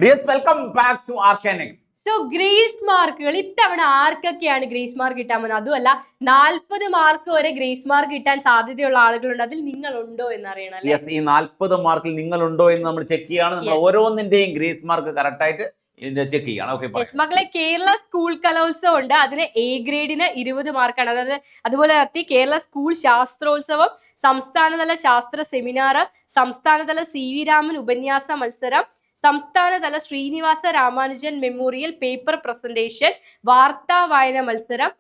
Welcome back to ആർക്കാനിക്സ്. So grace മാർക്കുകൾ ഇത്തവണ ആർക്കൊക്കെയാണ് ഗ്രേസ് മാർക്ക് കിട്ടാൻ പോകുന്നത്? അതുമല്ല 40 മാർക്ക് വരെ ഗ്രേസ് മാർക്ക് കിട്ടാൻ സാധ്യതയുള്ള ആളുകളുണ്ട്. അതിൽ നിങ്ങൾ ഉണ്ടോ എന്ന് അറിയണം. ഈ 40 മാർക്കിൽ നിങ്ങൾ ഉണ്ടോ എന്ന് നമ്മൾ ചെക്ക് ചെയ്യാണ്. നമ്മൾ ഓരോന്നിന്റെയും ഗ്രേസ് മാർക്ക് കറക്റ്റ് ആയിട്ട് ചെക്ക് ചെയ്യണം. മക്കളെ, കേരള സ്കൂൾ കലോത്സവം ഉണ്ട്. അതിന് എ ഗ്രേഡിന് 20 മാർക്കാണ്. അതായത് അതുപോലെ കേരള സ്കൂൾ ശാസ്ത്രോത്സവം, സംസ്ഥാനതല ശാസ്ത്ര സെമിനാർ, സംസ്ഥാനതല CV രാമൻ ഉപന്യാസ മത്സരം, സംസ്ഥാനതല Srinivasa Ramanujan memorial paper presentation, വാർത്താ വായന മത്സരം,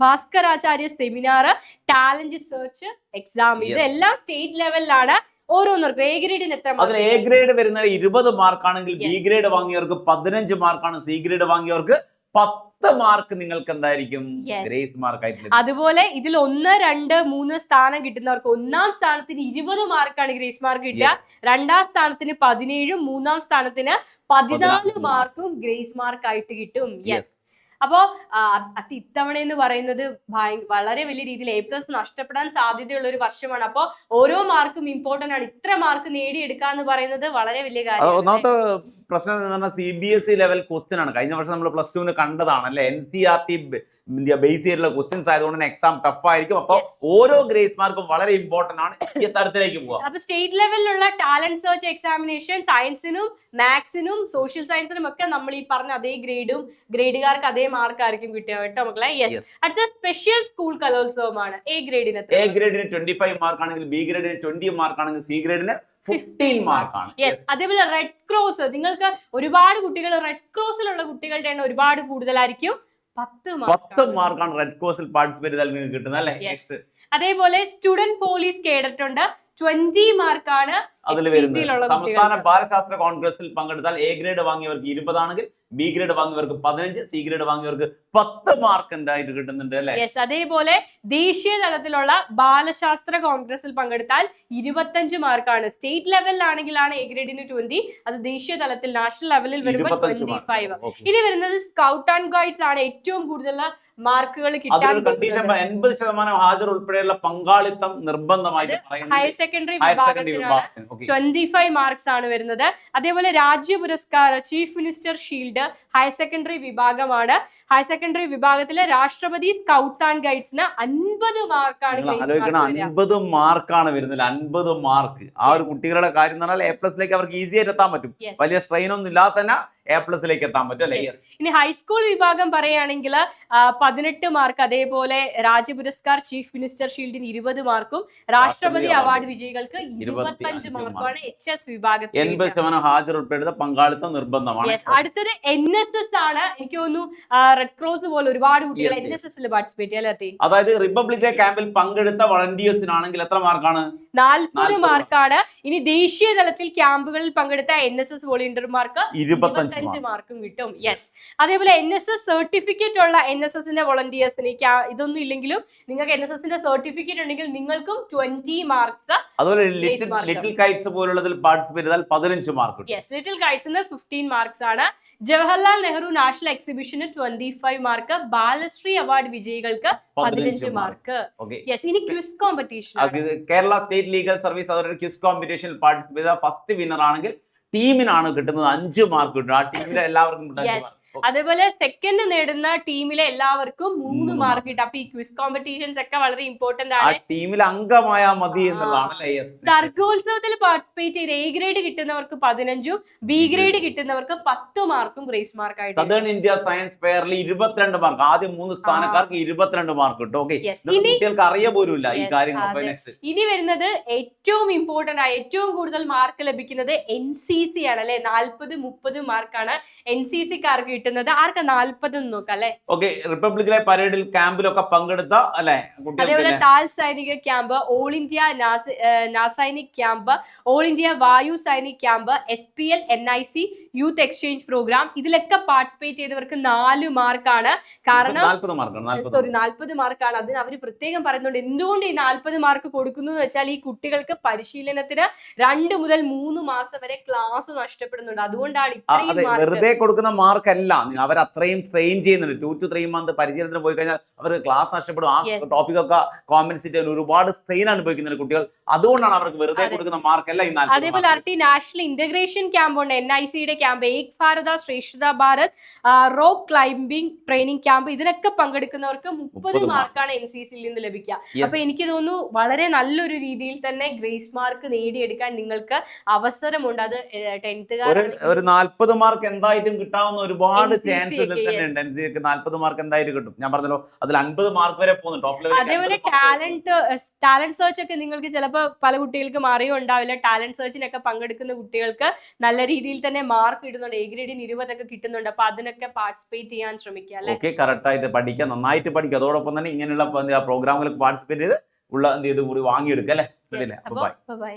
Bhaskaracharya seminar, talent search exam, ഇതെല്ലാം സ്റ്റേറ്റ് ലെവലിലാണ്. ഓരോന്നർക്കും എ ഗ്രേഡിന് എത്ര? അതിൽ എ ഗ്രേഡ് വരുന്നത് 20 മാർക്കാണെങ്കിൽ ബി ഗ്രേഡ് വാങ്ങിയവർക്ക് 15 മാർക്കാണ്, സി ഗ്രേഡ് വാങ്ങിയവർക്ക് 10 മാർക്ക് നിങ്ങൾക്ക് എന്തായിരിക്കും ഗ്രേസ് മാർക്ക് ആയിട്ട്. അതുപോലെ ഇതിൽ 1, 2, 3 സ്ഥാനം കിട്ടുന്നവർക്ക് 1ാം സ്ഥാനത്തിന് 20 മാർക്കാണ് ഗ്രേസ് മാർക്ക് കിട്ടുക. 2ാം സ്ഥാനത്തിന് 17, 3ാം സ്ഥാനത്തിന് 14 മാർക്കും ഗ്രേസ് മാർക്ക് ആയിട്ട് കിട്ടും. അപ്പോ ഇത്തവണ എന്ന് പറയുന്നത് വളരെ വലിയ രീതിയിൽ A+ നഷ്ടപ്പെടാൻ സാധ്യതയുള്ള ഒരു വർഷമാണ്. അപ്പോ ഓരോ മാർക്കും ഇമ്പോർട്ടന്റ് ആണ്. ഇത്ര മാർക്ക് നേടിയെടുക്കുക എന്ന് പറയുന്നത് വളരെ വലിയ കാര്യം. ഒന്നാമത്തെ പ്രശ്നം എന്ന് പറഞ്ഞാൽ CBSE ലെവൽ ക്വസ്റ്റ്യൻ ആണ്. കഴിഞ്ഞ വർഷം നമ്മൾ +2 കണ്ടതാണ് അല്ലെ. NCERT ബേസ് ചെയ്തിട്ടുള്ള ക്വസ്റ്റ്യൻസ് ആയതുകൊണ്ട് തന്നെ എക്സാം ടഫ് ആയിരിക്കും. അപ്പൊ ഓരോ ഗ്രേസ് മാർക്കും വളരെ ഇമ്പോർട്ടന്റ് ആണ്. ഈ സ്ഥലത്തിലേക്ക് പോകാം. അപ്പൊ സ്റ്റേറ്റ് ലെവലിലുള്ള ടാലന്റ് സെർച്ച് എക്സാമിനേഷൻ സയൻസിനും മാത്സിനും സോഷ്യൽ സയൻസിനും ഒക്കെ നമ്മൾ ഈ പറഞ്ഞ അതേ ഗ്രേഡുകാർക്ക് അതേ മാർക്കായിരിക്കും കിട്ടുക കേട്ടോ മക്കളെ. അടുത്ത സ്പെഷ്യൽ സ്കൂൾ കലോത്സവമാണ്. എ ഗ്രേഡിന് 25 മാർക്കാണെങ്കിൽ ബി ഗ്രേഡിന് 20 മാർക്കാണെങ്കിൽ സി ഗ്രേഡിന് 15 മാർക്കാണ്. അതേപോലെ റെഡ് ക്രോസ്, നിങ്ങൾക്ക് ഒരുപാട് കുട്ടികൾ റെഡ് ക്രോസിലുള്ള കുട്ടികളുടെ എണ്ണം ഒരുപാട് കൂടുതലായിരിക്കും. 10 മാർക്കാണ് റെഡ് ക്രോസിൽ പാർട്ടിസിപ്പേറ്റ് ചെയ്താൽ നിങ്ങൾക്ക് കിട്ടുന്നത് അല്ലേ. അതേപോലെ സ്റ്റുഡന്റ് പോലീസ് കേഡറ്റ് ഉണ്ട്. 20 മാർക്കാണ് അതിൽ വരുന്നത്. സംസ്ഥാന ബാലശാസ്ത്ര കോൺഗ്രസിൽ പങ്കെടുത്താൽ എ ഗ്രേഡ് വാങ്ങിയവർക്ക് 20 ആണെങ്കിൽ ബി ഗ്രേഡ് വാങ്ങിയവർക്ക് 15, സി ഗ്രേഡ് വാങ്ങിയവർക്ക് 10 മാർക്ക് എന്തായിട്ട് കിട്ടുന്നുണ്ട് അല്ലെ. അതേപോലെ ദേശീയ തലത്തിലുള്ള ബാലശാസ്ത്ര കോൺഗ്രസിൽ പങ്കെടുത്താൽ 25 മാർക്കാണ്. സ്റ്റേറ്റ് ലെവലിലാണെങ്കിലാണ് എ ഗ്രേഡിന് 20, അത് ദേശീയ തലത്തിൽ നാഷണൽ ലെവലിൽ വരുമ്പോൾ 25. ഇനി വരുന്നത് സ്കൗട്ട് ആൻഡ് ഗൈഡ്സ് ആണ്. ഏറ്റവും കൂടുതൽ മാർക്കുകൾ കിട്ടാൻ 80% ഹാജർ ഉൾപ്പെടെയുള്ള പങ്കാളിത്തം നിർബന്ധമായിട്ട് ഹയർ സെക്കൻഡറി വിഭാഗത്തിലാണ് 25 മാർക്സ് ആണ് വരുന്നത്. അതേപോലെ രാജ്യ Puraskar, chief minister shield higher secondary വിഭാഗമാണ്. ഹയർ സെക്കൻഡറി വിഭാഗത്തിലെ രാഷ്ട്രപതി സ്കൗട്ട്സ് ആൻഡ് ഗൈഡ്സിന് 50 മാർക്കാണ്. 50 മാർക്കാണ് വരുന്നത്. 50 മാർക്ക്. ആ ഒരു കുട്ടികളുടെ കാര്യം എന്ന് പറഞ്ഞാൽ A+ലേക്ക് അവർക്ക് ഈസി ആയിട്ട് എത്താൻ പറ്റും. വലിയ സ്ട്രെയിൻ ഒന്നും ഇല്ലാതെ തന്നെ A+ലേക്ക് എത്താൻ പറ്റും അല്ലെ. ഇനി ഹൈസ്കൂൾ വിഭാഗം പറയുകയാണെങ്കിൽ 18 മാർക്ക്. അതേപോലെ രാജ്യ പുരസ്കാർ, ചീഫ് മിനിസ്റ്റർ ഷീൽഡിന് 20 മാർക്കും രാഷ്ട്രപതി അവാർഡ് വിജയികൾക്ക് 25 മാർക്കുമാണ്. HS വിഭാഗത്തിൽ 80% ഹാജർ ഉൾപ്പെടുന്ന പങ്കാളിത്തം നിർബന്ധമാണ്. അടുത്തത് NSS ആണ്. എനിക്ക് തോന്നുന്നു റെഡ് ക്രോസ് പോലെ ഒരുപാട് കുട്ടികൾ NSSൽ പാർട്ടിസിപ്പേറ്റ് ചെയ്യാൻ. അതായത് റിപ്പബ്ലിക് ഡേ ക്യാമ്പിൽ പങ്കെടുത്ത വളണ്ടിയേഴ്സിനാണെങ്കിൽ എത്ര മാർക്കാണ്? 40 മാർക്കാണ്. ഇനി ദേശീയ തലത്തിൽ ക്യാമ്പുകളിൽ പങ്കെടുത്ത NSS വോളണ്ടിയർമാർക്ക് 25 മാർക്കും കിട്ടും. അതേപോലെ NSS സർട്ടിഫിക്കറ്റ് ഉള്ള NSSന്റെ വോളണ്ടിയേഴ്സിന് ഇതൊന്നും ഇല്ലെങ്കിലും നിങ്ങൾക്ക് NSSന്റെ സർട്ടിഫിക്കറ്റ് ഉണ്ടെങ്കിൽ നിങ്ങൾക്കും 20 മാർക്സ്. അതുപോലെ ലിറ്റിൽ കൈറ്റ്സ് പോലുള്ളതിൽ പാർട്ടിസിപ്പേറ്റ് ചെയ്താൽ 15 മാർക്ക്. ലിറ്റിൽ കൈറ്റ്സിന് 15 മാർക്സ് ആണ്. ജവഹർലാൽ നെഹ്റു നാഷണൽ എക്സിബിഷന് 25 മാർക്ക്. ബാലശ്രീ അവാർഡ് വിജയികൾക്ക് 15 മാർക്ക്. ഇനി quiz competition. Kerala state legal service authority quiz കോമ്പറ്റീഷനിൽ പാർട്ടിസിപ്പേറ്റ് ചെയ്ത ഫസ്റ്റ് വിന്നർ ആണെങ്കിൽ ടീമിനാണ് കിട്ടുന്നത് 5 മാർക്ക് കിട്ടും. ആ ടീമിലെ എല്ലാവർക്കും അതേപോലെ സെക്കൻഡ് നേടുന്ന ടീമിലെ എല്ലാവർക്കും 3 മാർക്ക് കിട്ടും. അപ്പൊ ഈ ക്വിസ് കോമ്പറ്റീഷൻസ് ഒക്കെ വളരെ ഇമ്പോർട്ടന്റ് ആണ്. ടീമിൽ അംഗമായാൽ മതി എന്നുള്ളതാണ്. സർഗോത്സവത്തിൽ പാർട്ടിസിപ്പേറ്റ് ചെയ്ത് എ ഗ്രേഡ് കിട്ടുന്നവർക്ക് 15, ബി ഗ്രേഡ് കിട്ടുന്നവർക്ക് 10 മാർക്കും ഗ്രേസ് മാർക്ക് ആയിട്ട്. സദേൺ ഇന്ത്യ സയൻസ് ഫെയറിൽ 22 മാർക്ക്. ആദ്യം 3 സ്ഥാനക്കാർക്ക് 22 മാർക്ക് കിട്ടും. കുട്ടികൾക്ക് അറിയ പോലുമില്ല ഈ കാര്യങ്ങൾ. ഇനി വരുന്നത് ഏറ്റവും ഇമ്പോർട്ടന്റ് ആയ ഏറ്റവും കൂടുതൽ മാർക്ക് ലഭിക്കുന്നത് NCC ആണ് അല്ലെ. 40-30 മാർക്കാണ് NCC-ക്കാർക്ക് കിട്ടുന്നത്. ആർക്കാ 40 നോക്കാം അല്ലെ. റിപ്പബ്ലിക്കിലെ പരേഡിൽ ക്യാമ്പിലൊക്കെ പങ്കെടുത്ത അല്ലെ. അതേപോലെ Thal Sainik camp, all India നാസൈനിക് camp, all India Vayu Sainik camp, SPL NIC youth exchange programme, ഇതിലൊക്കെ പാർട്ടിസിപ്പേറ്റ് ചെയ്തവർക്ക് 4 മാർക്കാണ്. കാരണം 40 മാർക്കാണ്. അതിന് അവർ പ്രത്യേകം പറയുന്നുണ്ട്. എന്തുകൊണ്ട് ഈ 40 മാർക്ക് കൊടുക്കുന്നു എന്ന് വെച്ചാൽ ഈ കുട്ടികൾക്ക് പരിശീലനത്തിന് 2 മുതൽ 3 മാസം വരെ ക്ലാസ് നഷ്ടപ്പെടുന്നുണ്ട്. അതുകൊണ്ടാണ് വെറുതെ കൊടുക്കുന്ന മാർക്കല്ല. അവർ അത്രയും സ്ട്രെയിൻ ചെയ്യുന്നുണ്ട്. 2 to 3 months പരിചയത്തിന് പോയി കഴിഞ്ഞാൽ അവർക്ക് ക്ലാസ് നഷ്ടപ്പെടും. ആ Yes. ടോപ്പിക്കൊക്കെ കോമ്പൻസേറ്റ് ചെയ്യാൻ ഒരുപാട് സ്ട്രെയിൻ അനുഭവിക്കുന്ന കുട്ടികൾ. അതുകൊണ്ടാണ് അവർക്ക് വെറുതെ അതെ. കൊടുക്കുന്ന മാർക്കല്ല ഈ 40 അതേപോലെ മാർക്ക്. നാഷണൽ ഇന്റഗ്രേഷൻ ക്യാമ്പ് ഉണ്ട്, NICയുടെ ക്യാമ്പ്, ഏക് ഭാരത ശ്രേഷ്ഠത Bharat, rock climbing training camp, ഇതിനൊക്കെ പങ്കെടുക്കുന്നവർക്ക് 30 മാർക്കാണ് NCCയിൽ നിന്ന് ലഭിക്കുക. Yes. അപ്പൊ എനിക്ക് തോന്നുന്നു വളരെ നല്ലൊരു രീതിയിൽ തന്നെ ഗ്രേസ് മാർക്ക് നേടിയെടുക്കാൻ നിങ്ങൾക്ക് അവസരമുണ്ട്. അത് 10th ഒരു 40 മാർക്ക് എന്തായിട്ടും കിട്ടാവുന്ന ഒരുപാട് NCC ചാൻസ് ഇതിൽ ഒക്കെ, തന്നെ ഉണ്ട്. NCC 40 മാർക്ക് എന്തായാലും കിട്ടും. ഞാൻ പറഞ്ഞല്ലോ അതിൽ 50 മാർക്ക് വരെ പോകുന്നു ടോപ്പ് ലെവലിൽ. അതേപോലെ ടാലന്റ് സെർച്ച് ഒക്കെ നിങ്ങൾക്ക് ചിലപ്പോൾ പല കുട്ടികൾക്കും അറിയുണ്ടാവില്ല. ടാലന്റ് സെർച്ചിനൊക്കെ പങ്കെടുക്കുന്ന കുട്ടികൾക്ക് നല്ല രീതിയിൽ തന്നെ മാർക്ക് ഇടുന്നുണ്ട്. A ഗ്രേഡിന് 20 ഒക്കെ കിട്ടുന്നുണ്ട്. അപ്പൊ അതിനൊക്കെ പാർട്ടിസിപ്പേറ്റ് ചെയ്യാൻ ശ്രമിക്കുക അല്ലെ. ഓക്കെ, കറക്റ്റ് ആയിട്ട് പഠിക്കുക, നന്നായിട്ട് പഠിക്കുക. അതോടൊപ്പം തന്നെ ഇങ്ങനെയുള്ള പ്രോഗ്രാമുകളിൽ പാർട്ടിസിപ്പേറ്റ് ചെയ്ത് ഉള്ള എന്ത് ചെയ്ത് കൂടി വാങ്ങിയെടുക്കുക അല്ലേ. അപ്പൊ ബൈ.